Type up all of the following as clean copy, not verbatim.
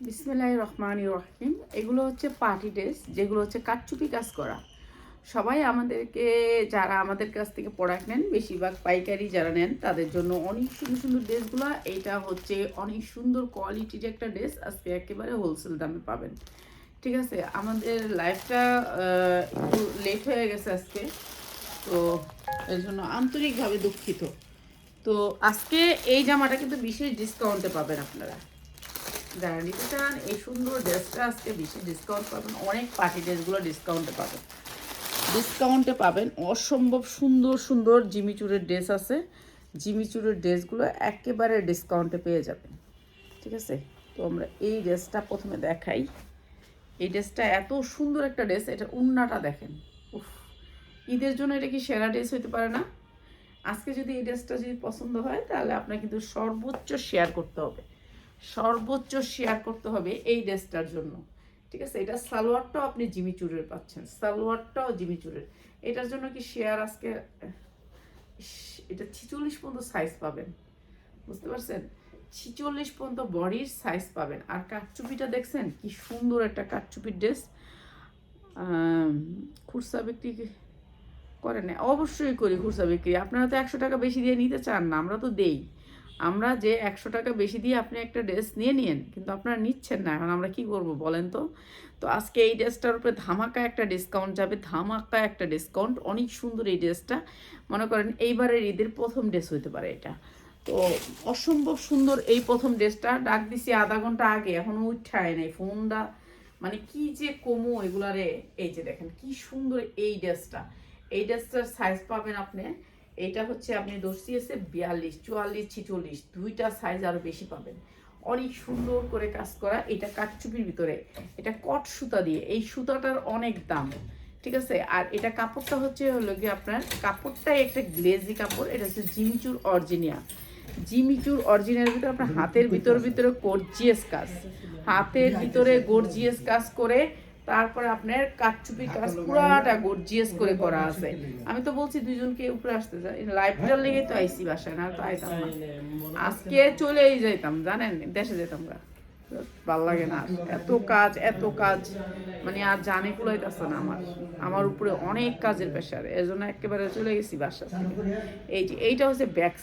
বিসমিল্লাহির রহমানির রহিম। এগুলো হচ্ছে পার্টি ড্রেস, যেগুলো হচ্ছে কারচুপি কাজ করা। সবাই আমাদেরকে, যারা আমাদের কাছ থেকে প্রোডাক্ট নেন, বেশিরভাগ পাইকারি যারা নেন, তাদের জন্য অনেক সুন্দর সুন্দর ড্রেসগুলো। এইটা হচ্ছে অনেক সুন্দর কোয়ালিটির একটা ড্রেস, আজকে একেবারে হোলসেল দামে পাবেন। ঠিক আছে, আমাদের লাইফটা একটু লেট হয়ে গেছে আজকে, তো এর জন্য আন্তরিকভাবে দুঃখিত। তো আজকে এই জামাটা কিন্তু বিশেষ ডিসকাউন্টে পাবেন আপনারা। যারা নিতে চান এই সুন্দর ড্রেসটা আজকে বিশেষ ডিসকাউন্ট পাবেন। অনেক পার্টি ড্রেসগুলো ডিসকাউন্টে পাবেন। অসম্ভব সুন্দর সুন্দর জিমিচুরের ড্রেস আছে। জিমিচুরের ড্রেসগুলো একেবারে ডিসকাউন্টে পেয়ে যাবেন। ঠিক আছে, তো আমরা এই ড্রেসটা প্রথমে দেখাই। এই ড্রেসটা এত সুন্দর একটা ড্রেস, এটা উন্নাটা দেখেন। উফ, ঈদের জন্য এটা কি সেরা ড্রেস হইতে পারে না? আজকে যদি এই ড্রেসটা যদি পছন্দ হয়, তাহলে আপনার কিন্তু সর্বোচ্চ শেয়ার করতে হবে, সর্বোচ্চ শেয়ার করতে হবে এই ড্রেসটার জন্য। ঠিক আছে, এটা সালোয়ারটাও আপনি জিমিচুরের পাচ্ছেন, সালোয়ারটাও জিমিচুরের। এটার জন্য কি শেয়ার আজকে, এটা 46 পর্যন্ত সাইজ পাবেন, বুঝতে পারছেন? 46 পর্যন্ত বডির সাইজ পাবেন। আর কাঠচুপিটা দেখছেন কি সুন্দর একটা কাঠচুপির ড্রেস। খুচরা বিক্রি করেন? অবশ্যই করি খুচরা বিক্রি। আপনারা তো 100 টাকা বেশি দিয়ে নিতে চান না, আমরা তো দেই। আমরা যে 100 টাকা বেশি দিয়ে আপনি একটা ড্রেস নিয়ে নিন, কিন্তু আপনারা নিচ্ছেন না। এখন আমরা কি করব বলেন তো? তো আজকে এই ড্রেসটার উপরে ধামাকা একটা ডিসকাউন্ট যাবে, ধামাকা একটা ডিসকাউন্ট। অনেক সুন্দর এই ড্রেসটা, মনে করেন এইবারের ঈদের প্রথম ড্রেস হইতে পারে এটা। তো অসম্ভব সুন্দর এই প্রথম ড্রেসটা। ডাক দিছি আধা ঘন্টা আগে, এখনো উঠায় নাই ফোনটা। মানে কি যে কমো এগুলারে। এই যে দেখেন কি সুন্দর এই ড্রেসটা। এই ড্রেসটার সাইজ পাবেন আপনি, এইটা হচ্ছে আপনি ধরছি আছে 42, 44, 46, দুইটা সাইজ আরো বেশি পাবেন। অনেক সুন্দর করে কাজ করা, এটা কাঠচুপির ভিতরে, এটা কট সুতা দিয়ে। এই সুতাটার অনেক দাম। ঠিক আছে, আর এটা কাপড়টা হচ্ছে হলো গিয়ে আপনার কাপড়টাই একটা গ্লেজি কাপড়। এটা হচ্ছে জিমিচুর অরিজিনিয়া। জিমিচুর অরিজিনাল ভিতরে আপনার হাতের ভিতরে গর্জিয়াস কাজ, হাতের ভিতরে গর্জিয়াস কাজ করে, তারপরে আপনার কাঠচুপি কাজ পুরাটা গর্জিয়াস করে করা আছে। আমি তো বলছি দুইজনকে উপরে আসতে যাই, লাইভটার লেগে তো আইসি বাসায়, না তো আইতাম না। আজকে চলেই যাইতাম, জানেন, দেশে যেতাম গা। ভাল লাগে না এত কাজ, এত কাজ, মানে আর জানে কুলাইতেছে না। আমার উপরে অনেক কাজের প্রেশার, এর জন্য একেবারে চলে গেছি বাসা থেকে। এই যে এইটা হচ্ছে ব্যাক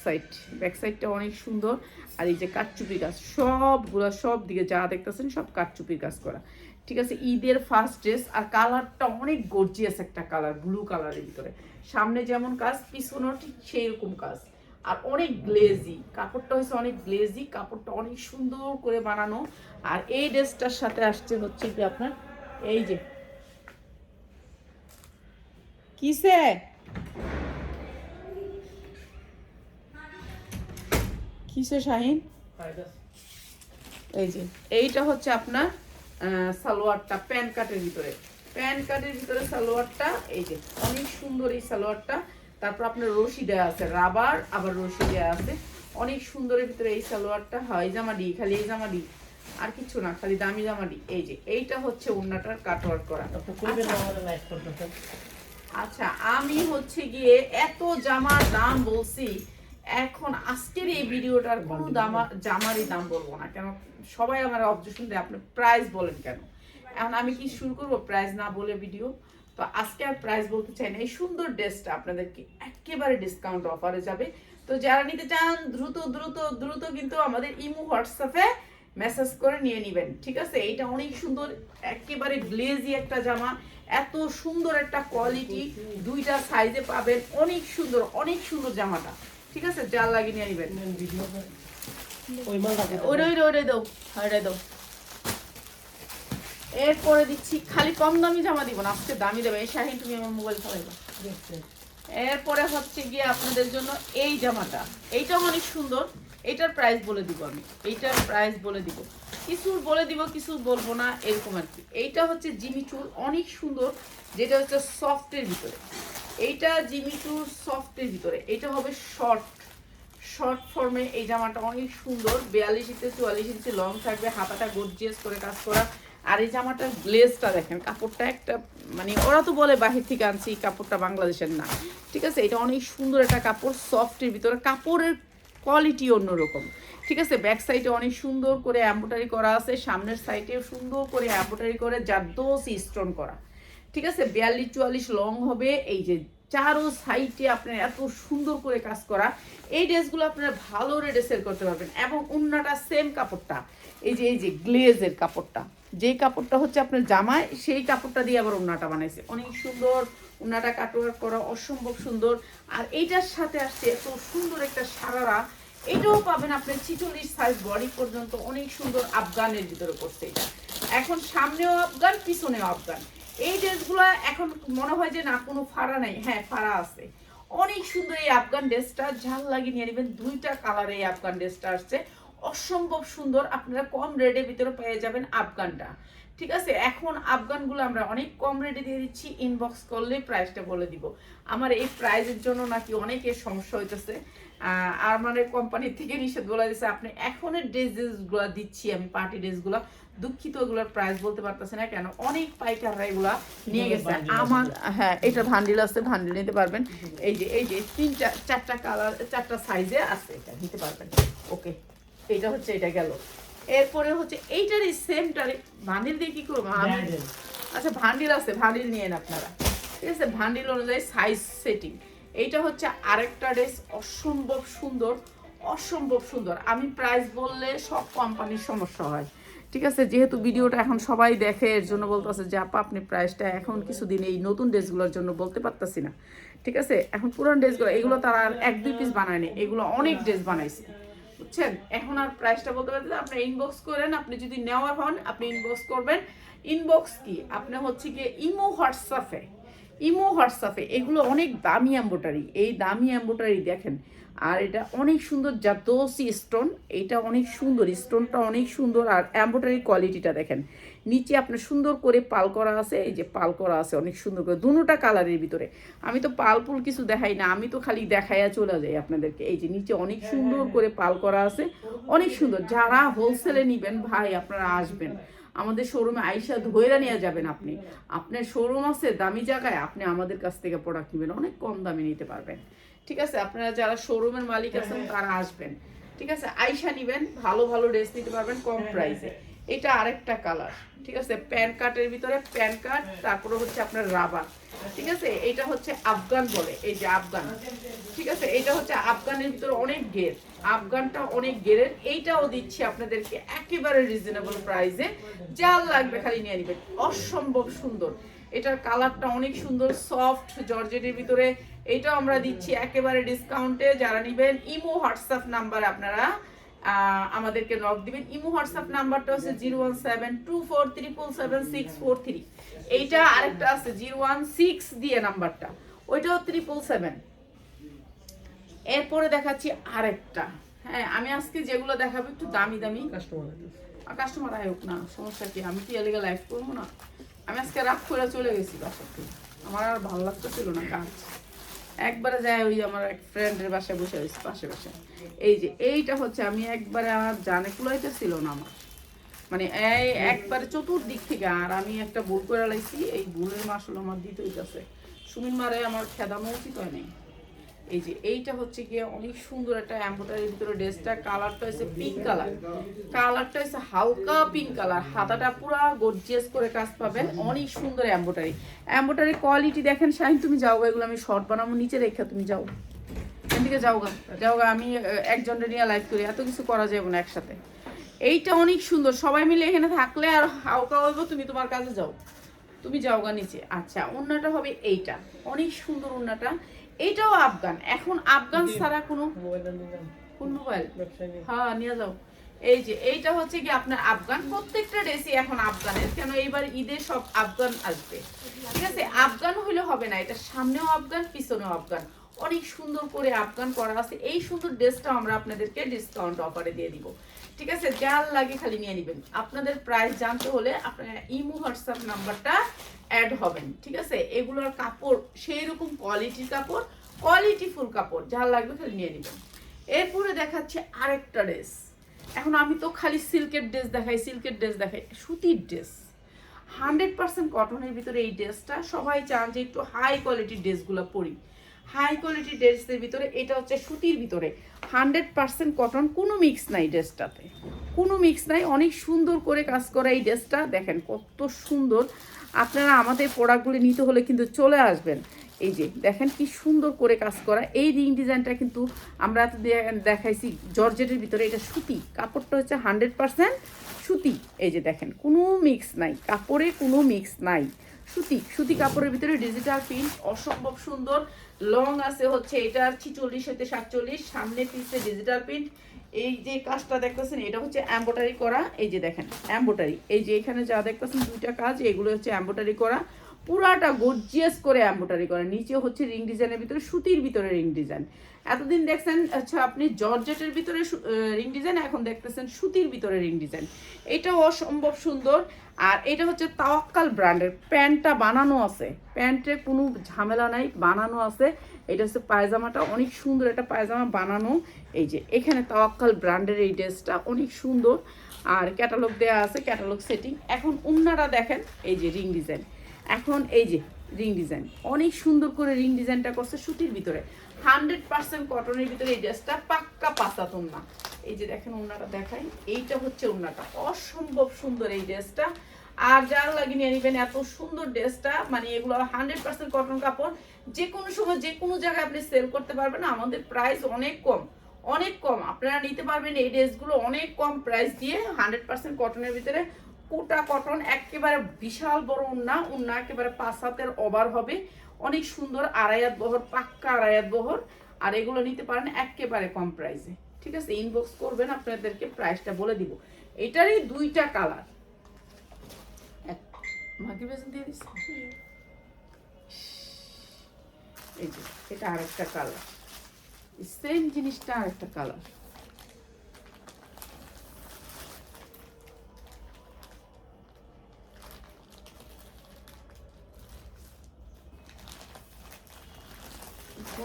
সাইডটা অনেক সুন্দর। আর এই যে কাঠচুপির কাজ, সবগুলা সব দিকে যা দেখতেছেন সব কাঠচুপির কাজ করা। ঠিক আছে, ঈদের ফার্স্ট ড্রেস। আর কালারটা অনেক গর্জিয়াস একটা কালার, ব্লু কালারের ভিতরে। সামনে যেমন কাজ, পিছনেও ঠিক সেই রকম কাজ। আর অনেক গ্লেজি কাপড়টা হচ্ছে, অনেক গ্লেজি কাপড়টা, অনেক সুন্দর করে বানানো। আর এই ড্রেসটার সাথে আসছে হচ্ছে কি আপনার এই যে কিসে কিসে শাহিন, এই যে এইটা হচ্ছে আপনার সালোয়ারটা প্যান কাটের ভিতরে, সালোয়ারটা। এই যে অনেক সুন্দর এই সালোয়ারটা। তারপর আপনার রশি দেওয়া আছে, রাবার আবার রশি দেওয়া আছে। অনেক সুন্দরের ভিতরে এই সালোয়ারটা। হয় জামাডি, খালি এই জামাডি, আর কিছু না, খালি দামি জামাডি। এই যে এইটা হচ্ছে ওড়নাটার কাটওয়ার্ক করা। আচ্ছা, আমি হচ্ছে গিয়ে এত জামার দাম বলছি, এখন আজকের এই ভিডিওটার কোনো জামারই দাম বলবো না। কেন সবাই আমার অবজেকশন দেয়, আপনি প্রাইস বলেন কেন। এখন আমি কি শুরু করবো প্রাইস না বলে ভিডিও? তো আজকে আর প্রাইস বলতে চাই না। এই সুন্দর ড্রেসটা আপনাদেরকে একেবারে ডিসকাউন্ট অফারে যাবে। তো যারা নিতে চান দ্রুত দ্রুত দ্রুত কিন্তু আমাদের ইমো হোয়াটসঅ্যাপে মেসেজ করে নিয়ে নেবেন। ঠিক আছে, এইটা অনেক সুন্দর, একেবারে গ্লেজি একটা জামা, এত সুন্দর একটা কোয়ালিটি, দুইটা সাইজে পাবেন। অনেক সুন্দর, অনেক সুন্দর জামাটা। ঠিক আছে, যার লাগিয়ে নিয়ে নেবেন। ওইটাই দাও, ওইটাই দাও। এরপরে দিচ্ছি, খালি কম দামি জামা দিব না, আজকে দামি দেবে। এই শাহিন তুমি আমার মোবাইল চালাইবা। এরপরে হচ্ছে গিয়ে আপনাদের জন্য এই জামাটা, এইটাও অনেক সুন্দর। এইটার প্রাইস বলে দিব আমি, এইটার প্রাইস বলে দিব, কিছু বলে দিব কিছু বলবো না, এরকম আর কি। এইটা হচ্ছে জিমিচুর, অনেক সুন্দর, যেটা হচ্ছে সফটের ভিতরে। এইটা জিমিচুর সফটের ভিতরে। এইটা হবে শর্ট ফর্মে। এই জামাটা অনেক সুন্দর, 42 ইঞ্চি 44 ইঞ্চি লং থাকবে, হাতাটা গর্জিয়াস করে কাজ করা। আর এই জামাটার গ্লেজটা দেখেন, কাপড়টা একটা, মানে ওরা তো বলে বাহির থেকে আনছি, কাপড়টা বাংলাদেশের না। ঠিক আছে, এটা অনেক সুন্দর একটা কাপড়, সফটের ভিতরে। কাপড়ের কোয়ালিটি অন্যরকম। ঠিক আছে, ব্যাক সাইডে অনেক সুন্দর করে এমব্রয়ডারি করা আছে, সামনের সাইডেও সুন্দর করে এমব্রয়ডারি করে জারদোসি স্টোন করা। ঠিক আছে, 42-44 লং হবে। এই যে চারো সাইডে আপনার এত সুন্দর করে কাজ করা, এই ড্রেসগুলো আপনারা ভালো রেটে সেল করতে পারবেন। এবং ওন্নাটা সেম কাপড়টা, এই যে গ্লেজের কাপড়টা, যেই কাপড়টা হচ্ছে আপনার জামায়, সেই কাপড়টা দিয়ে আবার ওন্নাটা বানাইছে, অনেক সুন্দর। ওন্নাটা কাটওয়ার্ক করা অসম্ভব সুন্দর। আর এইটার সাথে আসছে এত সুন্দর একটা সারারা, এটাও পাবেন আপনি 46 সাইজ বডি পর্যন্ত, অনেক সুন্দর। আফগানের ভিতরে পড়ছে এটা, এখন সামনেও আফগান পিছনেও আফগান। এই ড্রেসগুলো এখন মনে হয় যে না কোনো ফাড়া নাই, হ্যাঁ ফাড়া আছে। অনেক সুন্দর এই আফগান ড্রেসটা, ঝাল লাগিয়ে নিয়ে নেবেন। 2টা কালারে এই আফগান ড্রেসটা আসছে, অসম্ভব সুন্দর। আপনারা কম রেটের ভিতরে পেয়ে যাবেন আফগানটা। ঠিক আছে, এখন আফগানগুলো আমরা অনেক কম রেটে দিয়ে দিচ্ছি, ইনবক্স করলে প্রাইসটা বলে দিব। আমার এই প্রাইসের জন্য নাকি অনেকের সমস্যা হইতেছে, আর মানে কোম্পানি থেকে নিষেধ বলে দিচ্ছে আপনি এখনের ড্রেসগুলো দিচ্ছি আমি, পার্টি ড্রেসগুলো, দুঃখিত এগুলোর প্রাইস বলতে পারতেছে না, কেন অনেক পাইকাররা এগুলা নিয়ে গেছে আমার। হ্যাঁ, এটা ভান্ডিল আছে, ভান্ডিল নিতে পারবেন। এই যে 3-4টা কালার, 4টা সাইজে আছে, এটা নিতে পারবেন। ওকে, এটা হচ্ছে, এটা গেল। এরপরে হচ্ছে এইটারই সেমটারই ভান্ডিল দিয়ে কি করবো আচ্ছা ভান্ডিল আছে, ভান্ডিল নিয়েন আপনারা। ঠিক আছে, ভান্ডিল অনুযায়ী সাইজ সেটিং। এইটা হচ্ছে আরেকটা ড্রেস, অসম্ভব সুন্দর, অসম্ভব সুন্দর। আমি প্রাইস বললে সব কোম্পানির সমস্যা হয়। ঠিক আছে, যেহেতু ভিডিওটা এখন সবাই দেখে, এর জন্য বলতেছে যে আপা আপনি প্রাইসটা এখন কিছুদিন এই নতুন ড্রেসগুলোর জন্য বলতে পারতাছি না। ঠিক আছে, এখন পুরান ড্রেসগুলো এগুলো তারা আর 1-2 পিস বানায়নি, এগুলো অনেক ড্রেস বানাইছে, বুঝছেন। এখন আর প্রাইসটা বলতে পারতেন, আপনি ইনবক্স করেন, আপনি যদি নেওয়ার হন আপনি ইনবক্স করবেন। ইনবক্স কি আপনি হচ্ছে গিয়ে ইমো হোয়াটসঅ্যাপে এগুলো অনেক দামি এমব্রয়ডারি, এই দামি এমব্রয়ডারি দেখেন। আর এটা অনেক সুন্দর জারদোসি স্টোন, এটা অনেক সুন্দর, স্টোনটা অনেক সুন্দর। আর এমব্রয়ডারি কোয়ালিটিটা দেখেন, নিচে আপনার সুন্দর করে পাল করা আছে, এই যে পাল করা আছে অনেক সুন্দর করে, দুটোটা কালারের ভিতরে। আমি তো পালপুল কিছু দেখাই না, আমি তো খালি দেখাইয়া চলে যাই আপনাদেরকে। এই যে নিচে অনেক সুন্দর করে পাল করা আছে, অনেক সুন্দর। যারা হোলসেলে নিবেন ভাই আপনারা আসবেন আমাদের শোরুমে, আইসা ধইরা নিয়ে যাবেন। আপনি আপনার শোরুম আছে দামি জায়গায়, আপনি আমাদের কাছ থেকে প্রোডাক্ট নেবেন, অনেক কম দামে নিতে পারবেন। ঠিক আছে, আপনারা যারা শোরুমের মালিক আছেন তারা আসবেন। ঠিক আছে, আইসা নিবেন, ভালো ভালো ড্রেস নিতে পারবেন কম প্রাইসে। এটা আরেকটা কালার। ঠিক আছে, প্যান কাটের ভিতরে প্যান কাট, তারপরে হচ্ছে আপনার রাবার। ঠিক আছে, এটা হচ্ছে আফগান বলে, এই যে আফগান। ঠিক আছে, এটা হচ্ছে আফগানের ভিতরে অনেক গের, আফগানটা অনেক গেরের। এইটাও দিচ্ছি আপনাদেরকে একেবারে রিজনেবল প্রাইসে, যা লাগবে খালি নিয়ে নেবেন, অসম্ভব সুন্দর। এটার কালারটা অনেক সুন্দর, সফট জর্জেটের ভিতরে। এইটাও আমরা দিচ্ছি একেবারে ডিসকাউন্টে। যারা নেবেন ইমো হোয়াটসঅ্যাপ নাম্বার আপনারা আমাদেরকে নক দিবেন। ইমো হোয়াটসঅ্যাপ নাম্বারটা হচ্ছে 01724777643। এইটা আরেকটা আছে 016 দিয়ে নাম্বারটা, ওইটাও 777। এরপরে দেখাচ্ছি আরেকটা। হ্যাঁ, আমি আজকে যেগুলো দেখাবো একটু দামি দামি। কাস্টমার আয়োগ না, সমস্যা কি, আমি কি এলাকা লাইভ করবো না? আমি আজকে রাত করে চলে গেছি বাসার থেকে, আমার আর ভালো লাগতেছিল না কাজ। একবারে যায় ওই আমার এক ফ্রেন্ডের বাসায় বসে রয়েছি পাশে পাশে। এই যে এইটা হচ্ছে আমি একবারে আমার জানে কুলাইতে ছিল না আমার, মানে এই একবারে চতুর্দিক থেকে। আর আমি একটা ভুল করে লাইছি, এই ভুলের মাসুল আমার দিতে হইতেছে। সুমিন মারে আমার খেদানো উচিত হয় নাই। এই যে এইটা হচ্ছে গিয়ে অনেক সুন্দর একটা এমব্রয়ডারির ভিতরে ড্রেসটা, কালারটা হচ্ছে পিঙ্ক কালার, কালারটা হচ্ছে হালকা পিঙ্ক কালার। হাতাটা পুরা গর্জিয়াস করে কাজ পাবেন, অনেক সুন্দর এমব্রয়ডারি। এমব্রয়ডারি কোয়ালিটি দেখেন। শাহিন তুমি যাও, এগুলো আমি শর্ট বানাবো নিচে রেখা, তুমি যাও এদিকে, যাও গা, আমি একজনের নিয়ে লাইভ করি, এত কিছু করা যাবে না একসাথে। এইটা অনেক সুন্দর, সবাই মিলে এখানে থাকলে আর হালকা হইব। তুমি তোমার কাছে যাও, তুমি যাও গা নিচে। আচ্ছা, ওন্নাটা হবে এইটা, অনেক সুন্দর ওন্নাটা। এইটাও আফগান। এখন আফগান ছাড়া কোনো কোন মোবাইল, হ্যাঁ নিয়ে যাও। এই যে এইটা হচ্ছে কি আপনার আফগান, প্রত্যেকটা ড্রেসই এখন আফগানের, কেন এইবার ঈদে সব আফগান আসবে। ঠিক আছে, আফগান হইলে হবে না, এটা সামনেও আফগান পিছনেও আফগান, অনেক সুন্দর করে আফগান করা আছে। এই সুন্দর ড্রেসটা আমরা আপনাদেরকে ডিসকাউন্ট অফারে দিয়ে দিব। ঠিক আছে, যার লাগে খালি নিয়ে নেবেন। আপনাদের প্রাইস জানতে হলে আপনারা ইমো হোয়াটসঅ্যাপ নাম্বারটা অ্যাড হবেন। ঠিক আছে, এগুলোর কাপড় সেই রকম কোয়ালিটির কাপড়, কোয়ালিটিফুল কাপড়, যার লাগবে খালি নিয়ে নেবেন। এরপরে দেখাচ্ছে আরেকটা ড্রেস। এখন আমি তো খালি সিল্কের ড্রেস দেখাই, সুতির ড্রেস 100% কটনের ভিতরে এই ড্রেসটা। সবাই চান যে একটু হাই কোয়ালিটির ড্রেসগুলো পরি, হাই কোয়ালিটি ড্রেসের ভিতরে। এটা হচ্ছে সুতির ভিতরে 100% কটন, কোনো মিক্স নাই ড্রেসটাতে, কোনো মিক্স নাই। অনেক সুন্দর করে কাজ করা এই ড্রেসটা, দেখেন কত সুন্দর। আপনারা আমাদের প্রোডাক্টগুলি নিতে হলে কিন্তু চলে আসবেন। এই যে দেখেন কি সুন্দর করে কাজ করা এই রিং ডিজাইনটা, কিন্তু আমরা তো দেখাইছি জর্জেটের ভিতরে। এটা সুতি, কাপড়টা হচ্ছে 100% সুতি। এই যে দেখেন কোনো মিক্স নাই, কাপড়ে কোনো মিক্স নাই, সুতি। সুতি কাপড়ের ভিতরে ডিজিটাল প্রিন্ট, অসম্ভব সুন্দর। লং আছে হচ্ছে এটার 46 হইতে 47, সামনে পিছে ডিজিটাল প্রিন্ট। এই যে কাজটা দেখতেছেন এটা হচ্ছে এমব্রয়ডারি করা। এই যে দেখেন এমব্রয়ডারি, এই যে এখানে যা দেখতেছেন দুইটা কাজ, এগুলো হচ্ছে এমব্রয়ডারি করা, পুরাটা গর্জিয়াস করে এমব্রয়ডারি করা। নিচে হচ্ছে রিং ডিজাইনের ভিতরে, সুতির ভিতরে রিং ডিজাইন। এতদিন দেখছেন আচ্ছা আপনি জর্জেটের ভিতরে রিং ডিজাইন, এখন দেখতেছেন সুতির ভিতরে রিং ডিজাইন। এটাও অসম্ভব সুন্দর। আর এটা হচ্ছে তাওয়াক্কাল ব্র্যান্ডের, প্যান্টটা বানানো আছে, প্যান্টে কোনো ঝামেলা নাই, বানানো আছে। এটা হচ্ছে পায়জামাটা, অনেক সুন্দর একটা পায়জামা বানানো। এই যে এখানে তাওয়াক্কাল ব্র্যান্ডের এই ড্রেসটা অনেক সুন্দর। আর ক্যাটালগ দেওয়া আছে, ক্যাটালগ সেটিং। এখন উন্নাটা দেখেন, এই যে রিং ডিজাইন, এখন এই যে রিং ডিজাইন, অনেক সুন্দর করে রিং ডিজাইনটা করছে সুতির ভিতরে, 100% কটনের ভিতরে। এই ড্রেসটা পাক্কা পাসাত উন্না। এই যে দেখেন উন্নাটা দেখাই, এইটা হচ্ছে উন্নাটা, অসম্ভব সুন্দর এই ড্রেসটা। আর যার লাগে নিয়ে নেবেন এত সুন্দর ড্রেসটা, মানে এগুলো 100% কটন কাপড়, যে কোনো সময় যে কোনো জায়গায় আপনি সেল করতে পারবেন। আমাদের প্রাইস অনেক কম, অনেক কম। আপনারা নিতে পারবেন এই ড্রেসগুলো অনেক কম প্রাইস দিয়ে, 100% কটনের ভিতরে, কোটা কটন। একেবারে বিশাল বড় উন্না, উন্না একেবারে 5 হাতের ওভার হবে, অনেক সুন্দর, আড়াইয়াত বহর, পাক্কা আড়াইয়াত বহর। আর এগুলো নিতে পারেন একেবারে কম প্রাইসে, ঠিক আছে? ইনবক্স করবেন, আপনাদেরকে প্রাইসটা বলে দিব। এটারই দুইটা কালার, মাকে বেসন দিয়ে দিচ্ছি। এই যে এটা আরেকটা কালার, সেম জিনিসটা আরেকটা কালার।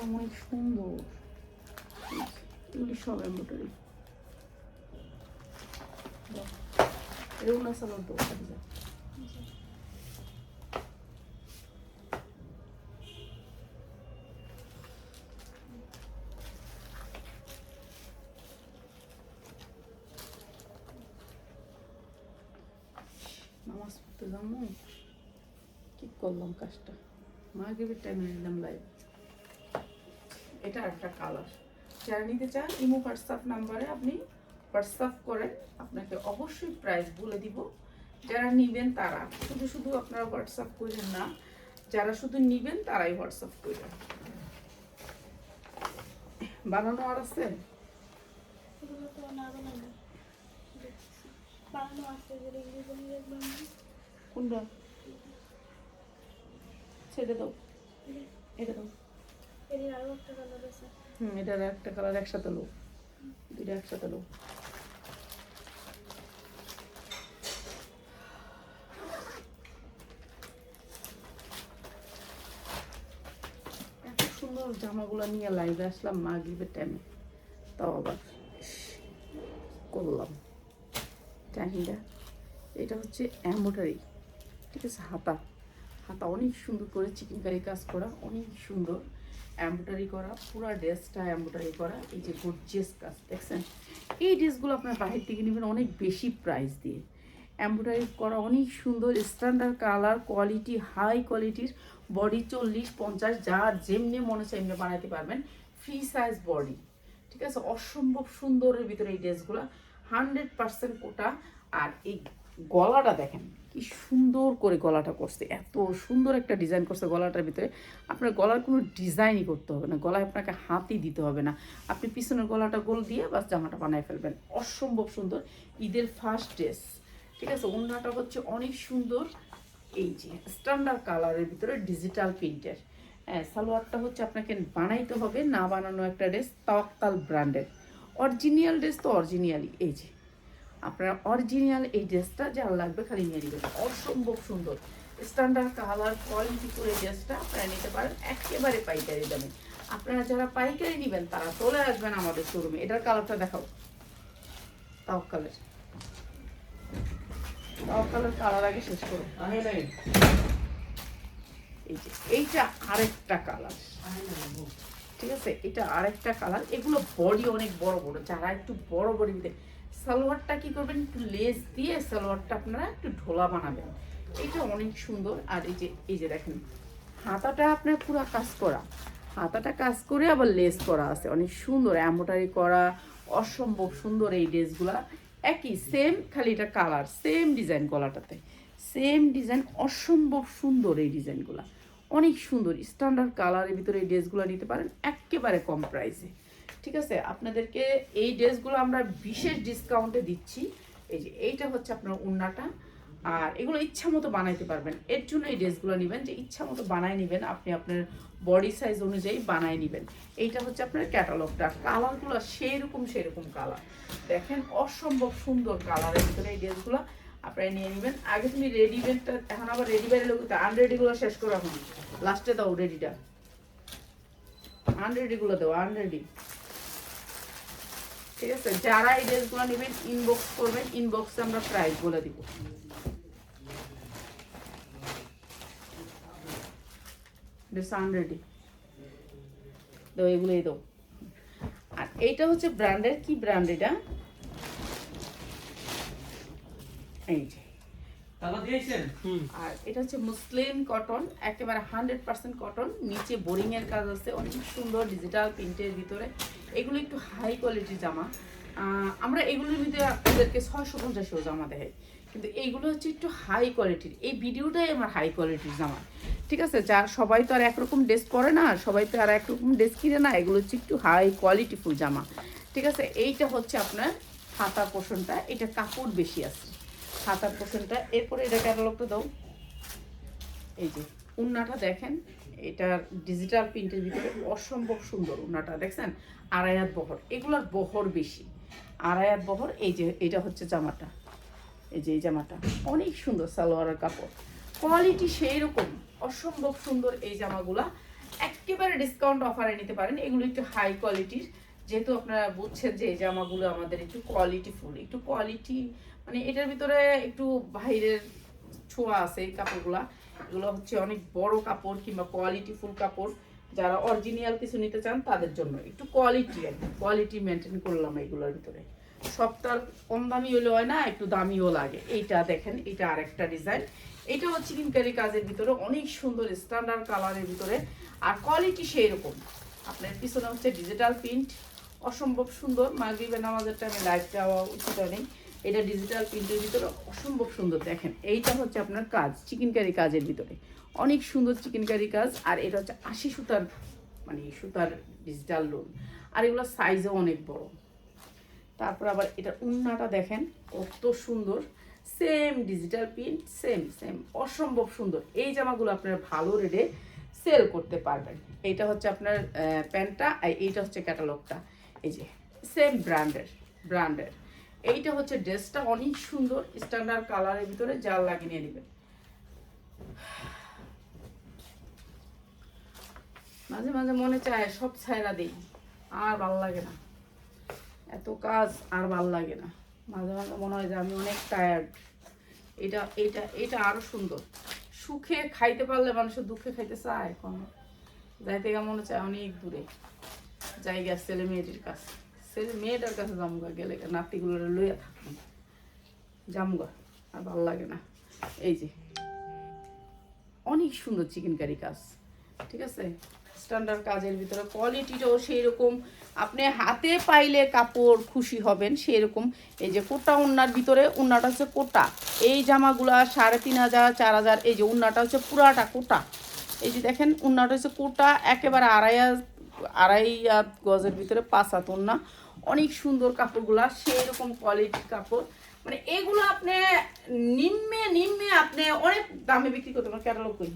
অনেক সুন্দর, এগুলি সব এমব্রয়ডারি। এগুলো সালোয়ার তো নামাজ পড়তে যাবো, কি করলাম কাজটা, মাগরিবের টাইমে নিলাম লাইভ। এটা একটা কালার। যারা নিতে চান ইমো হোয়াটসঅ্যাপ নাম্বারে আপনি হোয়াটসঅ্যাপ করেন, আপনাকে অবশ্যই প্রাইস বলে দিব। যারা নিবেন তারা শুধু শুধু আপনারা হোয়াটসঅ্যাপ করেন না, যারা শুধু নিবেন তারাই হোয়াটসঅ্যাপ করেন। বানানো আর আছে, কোনটা ছেড়ে দাও, এটা দাও। এটার একটা কালার একসাথে লো, দুইটা একসাথে লো। এত সুন্দর জামাগুলো নিয়ে লাইভে আসলাম মাগরিবের টাইমে, তাও আবার করলাম চাহিদা। এটা হচ্ছে এমব্রয়ডারি, ঠিক আছে? হাতা, হাতা অনেক সুন্দর করে চিকেনকারি কাজ করা, অনেক সুন্দর এমব্রয়ডারি করা, পুরো ড্রেসটা এমব্রয়ডারি করা। এই যে গর্জিয়াস কাজ দেখছেন, এই ড্রেসগুলো আপনার বাহির থেকে নেবেন অনেক বেশি প্রাইস দিয়ে। এমব্রয়ডারি করা অনেক সুন্দর, স্ট্যান্ডার্ড কালার, কোয়ালিটি হাই কোয়ালিটির। বডি 40-50, যার যেমনি মনে চাই এমনি বানাইতে পারবেন, ফ্রি সাইজ বডি, ঠিক আছে? অসম্ভব সুন্দরের ভিতরে এই ড্রেসগুলো 100% কোটা। আর এই গলাটা দেখেন কি সুন্দর করে গলাটা করছে, এত সুন্দর একটা ডিজাইন করছে গলাটার ভিতরে। আপনার গলার কোনো ডিজাইনই করতে হবে না, গলায় আপনাকে হাতই দিতে হবে না, আপনি পিছনের গলাটা গোল দিয়ে বাস জামাটা বানায় ফেলবেন। অসম্ভব সুন্দর, ঈদের ফার্স্ট ড্রেস, ঠিক আছে? ওড়নাটা হচ্ছে অনেক সুন্দর, এই যে স্ট্যান্ডার্ড কালারের ভিতরে ডিজিটাল প্রিন্টের। হ্যাঁ, সালোয়ারটা হচ্ছে আপনাকে বানাইতে হবে, না বানানো একটা ড্রেস, তাওয়াক্কাল ব্র্যান্ডের অরিজিনাল ড্রেস। তো অরিজিনালি এই যে আপনার অরিজিনাল এই ড্রেসটা যার লাগবে খালি নিয়ে নেবেন। অসম্ভব সুন্দর স্ট্যান্ডার্ড কালার কোয়ালিটি করে ড্রেসটা আপনারা নিতে পারেন একেবারে পাইকারি দামে। আপনারা যারা পাইকারি নেবেন তারা চলে আসবেন আমাদের শোরুমে। এটার কালারটা দেখাও, তাওয়াক্কালের, তাওয়াক্কালের কালার আগে শেষ করো। এই যে এইটা আরেকটা কালার, ঠিক আছে, এটা আরেকটা কালার। এগুলো বডি অনেক বড় বড়, যারা একটু বড় বডি দিতে, সালোয়ারটা কি করবেন, একটু লেস দিয়ে সালোয়ারটা আপনারা একটু ঢোলা বানাবেন। এটা অনেক সুন্দর। আর এই যে দেখেন হাতাটা আপনার পুরো কাজ করা, হাতাটা কাজ করে আবার লেস করা আছে, অনেক সুন্দর এমব্রয়ডারি করা, অসম্ভব সুন্দর এই ড্রেসগুলা। একই সেম, খালি এটা কালার সেম ডিজাইন, গলাটাতে সেম ডিজাইন, অসম্ভব সুন্দর এই ডিজাইনগুলা, অনেক সুন্দর স্ট্যান্ডার্ড কালারের ভিতরে এই ড্রেসগুলো নিতে পারেন একেবারে কম প্রাইসে। ঠিক আছে, আপনাদেরকে এই ড্রেসগুলো আমরা বিশেষ ডিসকাউন্টে দিচ্ছি। এই যে এইটা হচ্ছে আপনার ওড়নাটা, আর এগুলো ইচ্ছা মতো বানাইতে পারবেন। এর জন্য এই ড্রেসগুলো নেবেন যে ইচ্ছা মতো বানাই নেবেন, আপনি আপনার বডি সাইজ অনুযায়ী বানাই নেবেন। এইটা হচ্ছে আপনার ক্যাটালগটা, কালারগুলো সেরকম কালার দেখেন, অসম্ভব সুন্দর কালারের ভিতরে এই ড্রেসগুলো আপনারা নিয়ে নেবেন। আগে তুমি রেডিমেডটা, এখন আবার রেডিমেড লোক আনরেডিগুলো শেষ করো, এখন লাস্টে দাও রেডিটা, আনরেডিগুলো দাও আনরেডি। ঠিক আছে, যারা এই ড্রেসগুলো নেবেন ইনবক্স করবেন, ইনবক্সে আমরা প্রাইস বলে দিব। আনরেডি দাও, এগুলোই দাও। আর এইটা হচ্ছে ব্র্যান্ডের, কি ব্র্যান্ড এটা, এই যে, আর এটা হচ্ছে মুসলিম কটন, একেবারে 100% কটন, নিচে বোরিং এর কাজ আছে, অনেক সুন্দর ডিজিটাল প্রিন্টের ভিতরে। এগুলো একটু হাই কোয়ালিটির জামা, আমরা এগুলোর ভিতরে আপনাদেরকে 650 জামা দেয়, কিন্তু এইগুলো হচ্ছে একটু হাই কোয়ালিটির। এই ভিডিওটাই আমার হাই কোয়ালিটির জামা। ঠিক আছে, যার সবাই তো আর একরকম ড্রেস পরে না, সবাই তো আর একরকম ড্রেস কিনে না, এগুলো হচ্ছে একটু হাই কোয়ালিটিফুল জামা। ঠিক আছে, এইটা হচ্ছে আপনার হাতা পোষণটা, এটা কাপড় বেশি আছে হাতার পোষণটা। এরপরে এটা ক্যাটালগটা দাও। এই যে উন্নাটা দেখেন, এটা ডিজিটাল প্রিন্টের ভিতরে অসম্ভব সুন্দর উন্নাটা, দেখছেন আড়াই হাত বহর, এগুলোর বহর বেশি, আড়াই হাত বহর। এই যে এটা হচ্ছে জামাটা, এই যে এই জামাটা অনেক সুন্দর, সালোয়ারের কাপড় কোয়ালিটি সেই রকম, অসম্ভব সুন্দর এই জামাগুলা। একেবারে ডিসকাউন্ট অফারে নিতে পারেন, এগুলো একটু হাই কোয়ালিটির, যেহেতু আপনারা বুঝছেন যে এই জামাগুলো আমাদের একটু কোয়ালিটিফুল, একটু কোয়ালিটি মানে এটার ভিতরে একটু বাইরের ছোঁয়া আছে এই কাপড়গুলা। এগুলো হচ্ছে অনেক বড় কাপড় কিংবা কোয়ালিটিফুল কাপড়, যারা অরিজিনাল কিছু নিতে চান তাদের জন্য একটু কোয়ালিটি, কোয়ালিটি মেনটেন করলাম এগুলোর ভিতরে। সবটার কম দামি হলে হয় না, একটু দামিও লাগে। এইটা দেখেন, এটা আরেকটা ডিজাইন, এটা হচ্ছে চিকেনকারি কাজের ভিতরে অনেক সুন্দর স্ট্যান্ডার্ড কালারের ভিতরে, আর কোয়ালিটি সেই রকম। আপনার পিছনে হচ্ছে ডিজিটাল প্রিন্ট, অসম্ভব সুন্দর। মাগরিবের নামাজের টাইমে লাইট দেওয়া উচিত নেই, এটা ডিজিটাল প্রিন্টের ভিতরে অসম্ভব সুন্দর। দেখেন এইটা হচ্ছে আপনার কাজ, চিকেনকারি কাজের ভিতরে অনেক সুন্দর চিকেনকারি কাজ। আর এটা হচ্ছে 80 সুতার, মানে সুতার ডিজিটাল লোন, আর এগুলো সাইজও অনেক বড়। তারপর আবার এটা উন্নাটা দেখেন কত সুন্দর, সেম ডিজিটাল প্রিন্ট, সেম অসম্ভব সুন্দর। এই জামাগুলো আপনারা ভালো রেটে সেল করতে পারবেন। এইটা হচ্ছে আপনার প্যান্টটা, আর এইটা হচ্ছে ক্যাটালগটা, এই যে সেম ব্র্যান্ডের। এইটা হচ্ছে ড্রেসটা অনেক সুন্দর স্ট্যান্ডার্ড কালারের ভিতরে, জাল লাগিয়ে নেবেন। মাঝে মাঝে মনে চায় সব ছায়রা দিই, আর ভাল লাগে না, এত কাজ আর ভাল লাগে না। মাঝে মাঝে মনে হয় যে আমি অনেক টায়ার্ড। এটা এটা এটা আরো সুন্দর, সুখে খাইতে পারলে মানুষের দুঃখে খাইতে চায়, এখন যাইতে মনে চায় অনেক দূরে জায়গা, ছেলে মেয়েটির কাছে, ছেলে মেয়েটার কাছে জামুগা গেলে নাতিগুলো লইয়া থাকুন জামুগা, আর ভাল লাগে না। এই যে অনেক সুন্দর চিকেনকারি কাজ, ঠিক আছে, স্ট্যান্ডার্ড কাজের ভিতরে কোয়ালিটিটাও সেই রকম, আপনি হাতে পাইলে কাপড় খুশি হবেন সেই রকম। এই যে কোটা উন্নার ভিতরে, উন্নাটা হচ্ছে কোটা, এই জামাগুলা 3500 4000। এই যে উন্নাটা হচ্ছে পুরাটা কোটা, এই যে দেখেন উন্নাটা হচ্ছে কোটা, একেবারে আড়াই হাত গজের ভিতরে 5 হাত উন্না, অনেক সুন্দর কাপড়গুলা, সেই রকম কোয়ালিটির কাপড়। মানে এগুলো আপনি নিম্নে আপনি অনেক দামে বিক্রি করতে পারেন। ক্যাটালগ করি,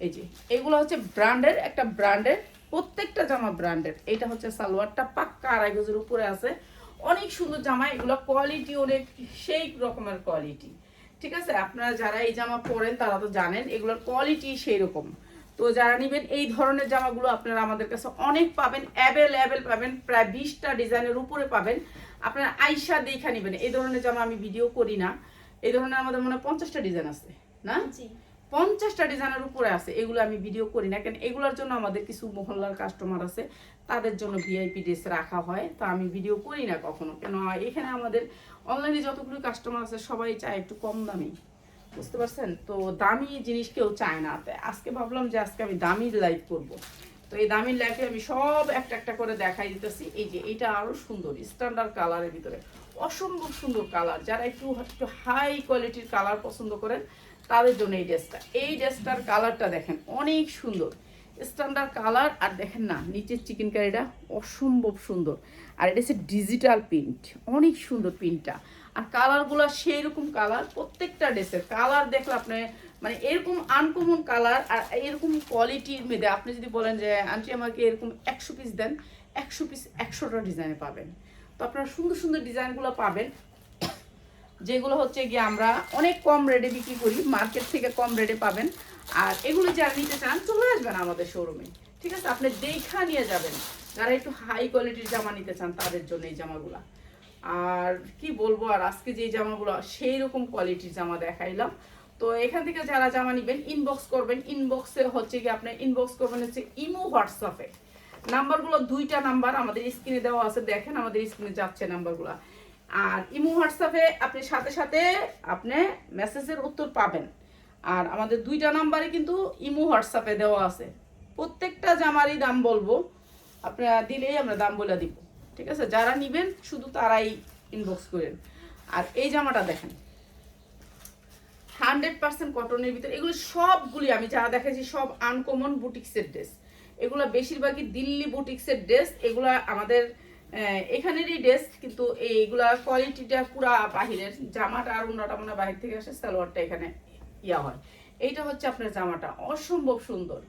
এই যে এগুলো হচ্ছে ব্র্যান্ডের, একটা ব্র্যান্ডের, প্রত্যেকটা জামা ব্র্যান্ডের। এটা হচ্ছে সালোয়ারটা পাক্কা 2.5 গজের উপরে আছে, অনেক সুন্দর জামা। এগুলো কোয়ালিটি অনেক সেই রকমের কোয়ালিটি, ঠিক আছে। আপনারা যারা এই জামা পরেন তারা তো জানেন এগুলোর কোয়ালিটি সেই রকম। তো যারা নেবেন এই ধরনের জামাগুলো আপনারা আমাদের কাছে অনেক পাবেন, অ্যাভেলেবেল পাবেন, প্রায় 20টা ডিজাইনের উপরে পাবেন। আপনারা আইসা দেখা নেবেন। এই ধরনের জামা আমি ভিডিও করি না, এই ধরনের আমাদের মনে হয় 50টা ডিজাইন আছে না, 50টা ডিজাইনের উপরে আছে, এগুলো আমি ভিডিও করি না, কেন এগুলোর জন্য আমাদের কিছু মহল্লার কাস্টমার আছে, তাদের জন্য ভিআইপি ড্রেস রাখা হয়, তো আমি ভিডিও করি না কখনো, কেন এখানে আমাদের অনলাইনে যতগুলো কাস্টমার আছে সবাই চায় একটু কম দামি, বুঝতে পারছেন, তো দামি জিনিস কেউ চায় না। আজকে ভাবলাম যে আজকে আমি দামি লাইভ করব, তো এই দামি লাইভে আমি সব একটা একটা করে দেখাই দিতেছি। এই যে এটা আরো সুন্দর স্ট্যান্ডার্ড কালারের ভিতরে, অসম্ভব সুন্দর কালার, যারা একটু একটু হাই কোয়ালিটির কালার পছন্দ করেন তাদের জন্য এই ড্রেসটার কালারটা দেখেন অনেক সুন্দর, স্ট্যান্ডার্ড কালার, আর দেখেন না নিচের চিকেন কারিটা অসম্ভব সুন্দর, আর এটা হচ্ছে ডিজিটাল প্রিন্ট, অনেক সুন্দর প্রিন্টটা, আর কালারগুলো সেই রকম কালার, প্রত্যেকটা ড্রেসের কালার দেখলে আপনি মানে এরকম আনকমন কালার আর এরকম কোয়ালিটির মধ্যে আপনি যদি বলেন যে আন্টি আমাকে এরকম 100 পিস দেন, 100 পিস 100টা ডিজাইনে পাবেন। তো আপনারা সুন্দর সুন্দর ডিজাইনগুলো পাবেন, যেগুলো হচ্ছে গিয়ে আমরা অনেক কম রেটে বিক্রি করি, মার্কেট থেকে কম রেটে পাবেন। আর এগুলো যারা নিতে চান চলে আসবেন আমাদের শোরুমে, ঠিক আছে, আপনি দেখা নিয়ে যাবেন। যারা একটু হাই কোয়ালিটির জামা নিতে চান তাদের জন্য এই জামাগুলো। আর কি বলবো, আর আজকে যে জামাগুলো সেই রকম কোয়ালিটির জামা দেখাইলাম। তো এখান থেকে যারা জামা নেবেন ইনবক্স করবেন, ইনবক্সে হচ্ছে কি আপনি ইনবক্স করবেন হচ্ছে ইমো হোয়াটসঅ্যাপে, নাম্বারগুলো 2টা নাম্বার আমাদের স্ক্রিনে দেওয়া আছে, দেখেন আমাদের স্ক্রিনে যাচ্ছে নাম্বারগুলো। আর ইমো হোয়াটসঅ্যাপে আপনি সাথে সাথে আপনি মেসেজের উত্তর পাবেন, আর আমাদের 2টা নাম্বারে কিন্তু ইমো হোয়াটসঅ্যাপে দেওয়া আছে। প্রত্যেকটা জামারই দাম বলবো, আপনারা দিলেই আমরা দাম বলে দিব, ঠিক আছে, যারা নেবেন শুধু তারাই ইনবক্স করেন। আর এই জামাটা দেখেন 100% কটনের ভিতরে, এগুলো সবগুলি আমি যা দেখেছি সব আনকমন বুটিক্সের ড্রেস, এগুলো বেশিরভাগই দিল্লি বুটিক্সের ড্রেস, এগুলা আমাদের এখানেরই ড্রেস, কিন্তু এইগুলা কোয়ালিটিটা পুরা বাহিরের, জামাটা আর অন্যটা মনে বাহির থেকে আসে, সালোয়ারটা এখানে ইয়া হয়। এইটা হচ্ছে আপনার জামাটা অসম্ভব সুন্দর,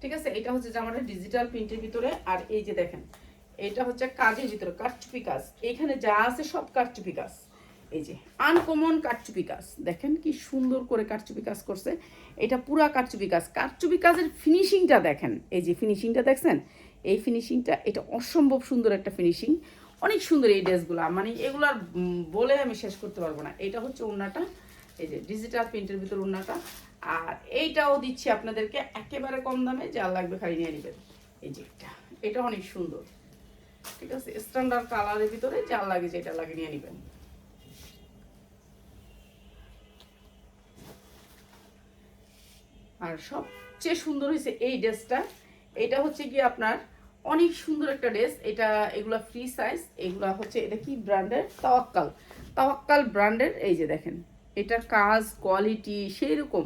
ঠিক আছে, এটা হচ্ছে জামাটা ডিজিটাল প্রিন্টের ভিতরে। আর এই যে দেখেন এটা হচ্ছে কাজের ভিতরে কারচুপি কাজ, এখানে যা আছে সব কারচুপি কাজ, এই যে আনকমন কারচুপি কাজ, দেখেন কি সুন্দর করে কারচুপি কাজ করছে, এটা পুরা কারচুপি কাজ, কারচুপি কাজের ফিনিশিংটা দেখেন, এই যে ফিনিশিংটা দেখছেন, এই ফিনিশিংটা এটা অসম্ভব সুন্দর একটা ফিনিশিং, অনেক সুন্দর এই ড্রেসগুলা, মানে এগুলার বলে আমি শেষ করতে পারবো না। এটা হচ্ছে ওড়নাটা, এই যে ডিজিটাল প্রিন্টের ভিতর ওড়নাটা, আর এইটাও দিচ্ছি আপনাদেরকে একেবারে কম দামে, যা লাগবে খালি নিয়ে নেবেন। এই যে এটা অনেক সুন্দর, ঠিক আছে, স্ট্যান্ডার্ড কালারের ভিতরে যা লাগে যেটা লাগে নিয়ে নেবেন। আর সবচেয়ে সুন্দর হয়েছে এই ড্রেসটা, এটা হচ্ছে কি আপনার অনেক সুন্দর একটা ড্রেস, এটা এগুলা ফ্রি সাইজ, এগুলা হচ্ছে এটা কি ব্র্যান্ডের, তাওয়াক্কাল ব্র্যান্ডের। এই যে দেখেন এটার কাজ কোয়ালিটি সেই রকম,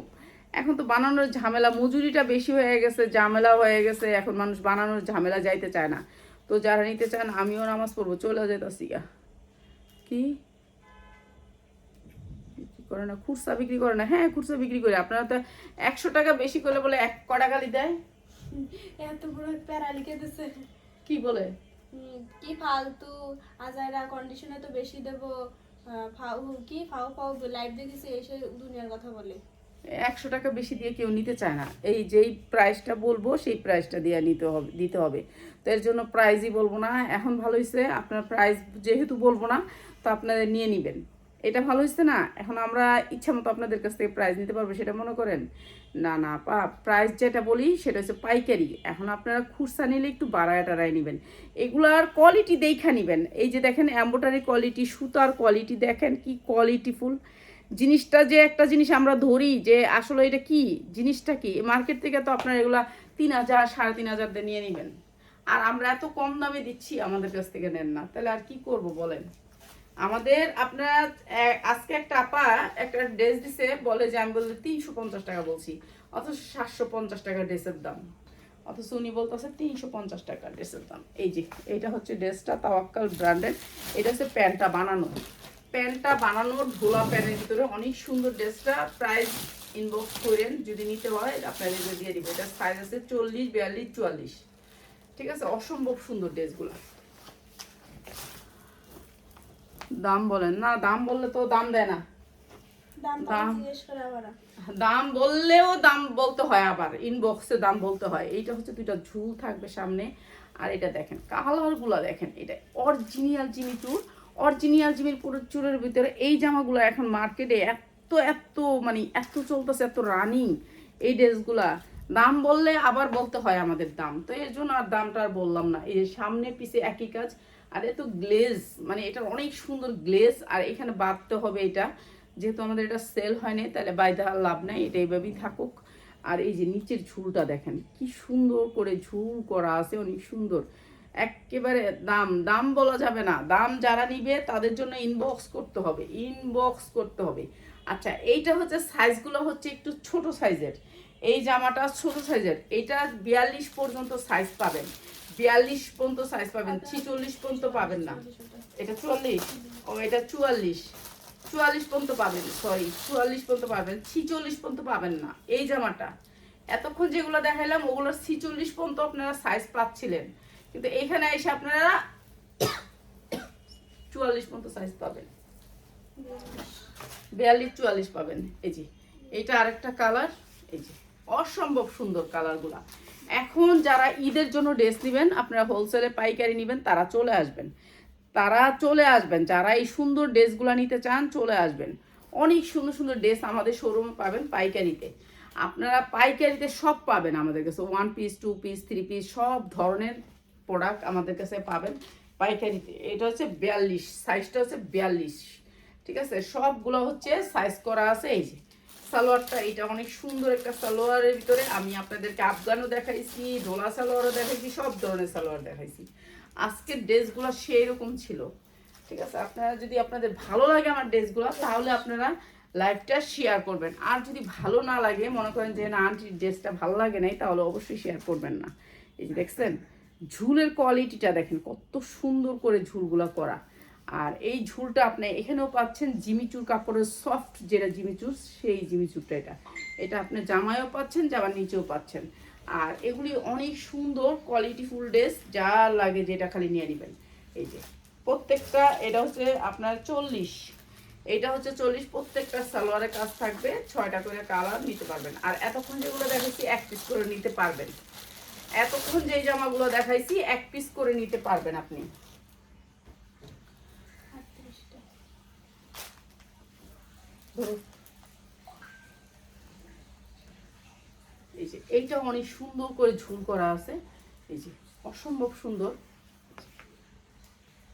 এখন তো বানানোর ঝামেলা, মজুরিটা বেশি হয়ে গেছে, ঝামেলা হয়ে গেছে, এখন মানুষ বানানোর ঝামেলা যাইতে চায় না। তো যারা নিতে চান আমিও নামাজ পড়বো, চলে যেতেছি কি করে না, খুচরা বিক্রি করে না, হ্যাঁ খুচরা বিক্রি করে, আপনারা তো 100 টাকা বেশি করে বলে 1 কটা গালি দেয়, এত বড় প্যারা লিখে দিছে, কি বলে কি ফালতু আজাইরা কন্ডিশনে তো বেশি দেব, ফাউ কি ফাউ ফাউ লাইভ দেখেছি এসে দুনিয়ার কথা বলে। 100 টাকা বেশি দিয়ে কেউ নিতে চায় না, এই যেই প্রাইসটা বলবো সেই প্রাইসটা দিয়ে দিতে হবে, তো এর জন্য প্রাইসই বলবো না। এখন ভালো হয়েছে আপনার প্রাইস যেহেতু বলবো না, তো আপনারা নিয়ে নেবেন, এটা ভালো হয়েছে না। এখন আমরা ইচ্ছা মতো আপনাদের কাছ থেকে প্রাইস নিতে পারবো সেটা মনে করেন না, না প্রাইস যেটা বলি সেটা হচ্ছে পাইকারি, এখন আপনারা খুচরা নিলে একটু বাড়ায় টাড়ায় নেবেন, এগুলার কোয়ালিটি দেখা নেবেন। এই যে দেখেন এমব্রয়ডারি কোয়ালিটি, সুতার কোয়ালিটি দেখেন কি কোয়ালিটিফুল জিনিসটা, যে একটা জিনিস আমরা ধরি যে আসলে এটা কি জিনিসটা কি, মার্কেট থেকে তো আপনারা এগুলা 3000 3500 দিয়ে নিয়ে নেবেন, আর আমরা এত কম দামে দিচ্ছি, আমাদের কাছ থেকে নেন না, তাহলে আর কি করব বলেন। আমাদের আপনারা আজকে একটা আপা একটা ড্রেস দিছে, বলে যে আমি বললে 350 টাকা বলছি, অথচ 750 টাকা ড্রেসের দাম, অথচ উনি বলতেছে 350 টাকা ড্রেসের দাম। এই যে এইটা হচ্ছে ড্রেসটা তাওয়াক্কাল ব্র্যান্ডের, এটা হচ্ছে প্যান্টটা বানানোর ঢোলা প্যান্টের ভিতরে অনেক সুন্দর ড্রেসটা, প্রাইস ইনবক্স করেন যদি নিতে হয় আপনাদের দিয়ে দিব, এটা সাইজ আছে 40 42 44, ঠিক আছে, অসম্ভব সুন্দর ড্রেসগুলো। দাম বলেন না, দাম বললে তো দাম দেয় না, দাম বললেও দাম বলতে হয়, আবার ইনবক্সে দাম বলতে হয়। এইটা হচ্ছে 2টা ঝুল থাকবে সামনে, আর এটা দেখেন কালারগুলো দেখেন, এটা অরিজিনাল জিমির পুরো চুরের ভিতরে এই জামাগুলো এখন মার্কেটে এত মানে এত চলতেছে, এত রানিং, এই ড্রেসগুলা দাম বললে আবার বলতে হয় আমাদের দাম, তো এর জন্য আর দামটা আর বললাম না। এই যে সামনে পিছে একই কাজ, আর এত গ্লেজ, মানে এটা অনেক সুন্দর গ্লেজ। আর এখানে বাঁধতে হবে এটা, যেহেতু আমাদের এটা সেল হয়নি তাহলে বাইরে আর লাভ নাই, এটা এইভাবেই থাকুক। আর এই যে নিচের ঝুলটা দেখেন কি সুন্দর করে ঝুল করা আছে, অনেক সুন্দর। একেবারে দাম দাম বলা যাবে না, দাম যারা নিবে তাদের জন্য ইনবক্স করতে হবে, ইনবক্স করতে হবে। আচ্ছা, এইটা হচ্ছে সাইজগুলো হচ্ছে একটু ছোট সাইজের, এই জামাটা ছোট সাইজের, এটা 42 পর্যন্ত সাইজ পাবেন, 42 পর্যন্ত সাইজ পাবেন, 46 পর্যন্ত পাবেন না। এটা 44, ও এটা 44, 44 পর্যন্ত পাবেন, সরি 44 পর্যন্ত পাবেন, 46 পর্যন্ত পাবেন না এই জামাটা। এতক্ষণ যেগুলো দেখাইলাম ওগুলোর 46 পর্যন্ত আপনারা সাইজ পাচ্ছিলেন, কিন্তু এখানে এসে আপনারা 44 পর্যন্ত সাইজ পাবেন, 42 44 পাবেন। এই যে এটা আরেকটা কালার, এই যে অসম্ভব সুন্দর কালারগুলা। এখন যারা ঈদের জন্য ড্রেস নেবেন, আপনারা হোলসেলে পাইকারি নেবেন, তারা চলে আসবেন, তারা চলে আসবেন। যারা এই সুন্দর ড্রেসগুলো নিতে চান চলে আসবেন, অনেক সুন্দর সুন্দর ড্রেস আমাদের শোরুমে পাবেন পাইকারিতে। আপনারা পাইকারিতে সব পাবেন আমাদের কাছে, 1 পিস 2 পিস 3 পিস সব ধরনের প্রোডাক্ট আমাদের কাছে পাবেন পাইকারিতে। এটা হচ্ছে 42, সাইজটা হচ্ছে 42, ঠিক আছে। সবগুলো হচ্ছে সাইজ করা আছে। এই যে সালোয়ারটা, এটা অনেক সুন্দর একটা সালোয়ারের ভিতরে আমি আপনাদেরকে আফগানও দেখাইছি, ডোলা সালোয়ারও দেখাইছি, সব ধরনের সালোয়ার দেখাইছি। আজকের ড্রেসগুলো সেই রকম ছিল, ঠিক আছে। আপনারা যদি আপনাদের ভালো লাগে আমার ড্রেসগুলো, তাহলে আপনারা লাইভটা শেয়ার করবেন। আর যদি ভালো না লাগে, মনে করেন যে না আন্টির ড্রেসটা ভালো লাগে নাই, তাহলে অবশ্যই শেয়ার করবেন না। এই যে দেখছেন ঝুলের কোয়ালিটিটা দেখেন কত সুন্দর করে ঝুলগুলো করা। আর এই ঝুলটা আপনি এখানেও পাচ্ছেন জিমিচুর কাপড়ের সফট, যেটা জিমিচুর সেই জিমিচুরটা, এটা এটা আপনি জামায়ও পাচ্ছেন, জামার নিচেও পাচ্ছেন। আর এগুলি অনেক সুন্দর কোয়ালিটিফুল ড্রেস, যা লাগে যেটা খালি নিয়ে নেবেন। এই যে প্রত্যেকটা, এটা হচ্ছে আপনার 40, এটা হচ্ছে 40, প্রত্যেকটা সালোয়ারের কাজ থাকবে, 6টা করে কালার নিতে পারবেন। আর এতক্ষণ যেগুলো দেখাচ্ছি 1 পিস করে নিতে পারবেন, এতক্ষণ যে জামাগুলো দেখাইছি 1 পিস করে নিতে পারবেন আপনি। এই যে এইটা অনেক সুন্দর করে ঝুল করা আছে, এই যে অসম্ভব সুন্দর,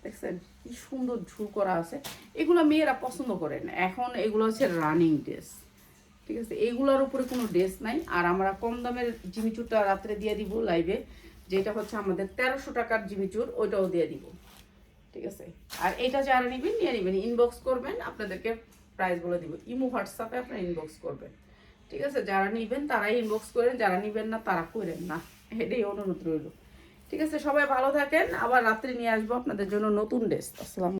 দেখছেন কি সুন্দর ঝুল করা আছে। এগুলো মেয়েরা পছন্দ করেন, এখন এগুলো হচ্ছে রানিং ড্রেস, ঠিক আছে। এইগুলোর উপরে কোনো ড্রেস নাই। আর আমরা কম দামের জিমিচুরটা রাত্রে দিয়ে দিব লাইভে, যেটা হচ্ছে আমাদের 1300 টাকার জিমিচুর, ওইটাও দিয়ে দিব, ঠিক আছে। আর এটা যারা নেবেন নিয়ে নেবেন, ইনবক্স করবেন, আপনাদেরকে প্রাইস বলে দিব, ইমো হোয়াটসঅ্যাপে আপনারা ইনবক্স করবেন, ঠিক আছে। যারা নেবেন তারাই ইনবক্স করেন, যারা নেবেন না তারা করেন না, এটাই অনুরোধ রইল, ঠিক আছে। সবাই ভালো থাকেন, আবার রাত্রে নিয়ে আসবো আপনাদের জন্য নতুন ড্রেস। আসসালাম।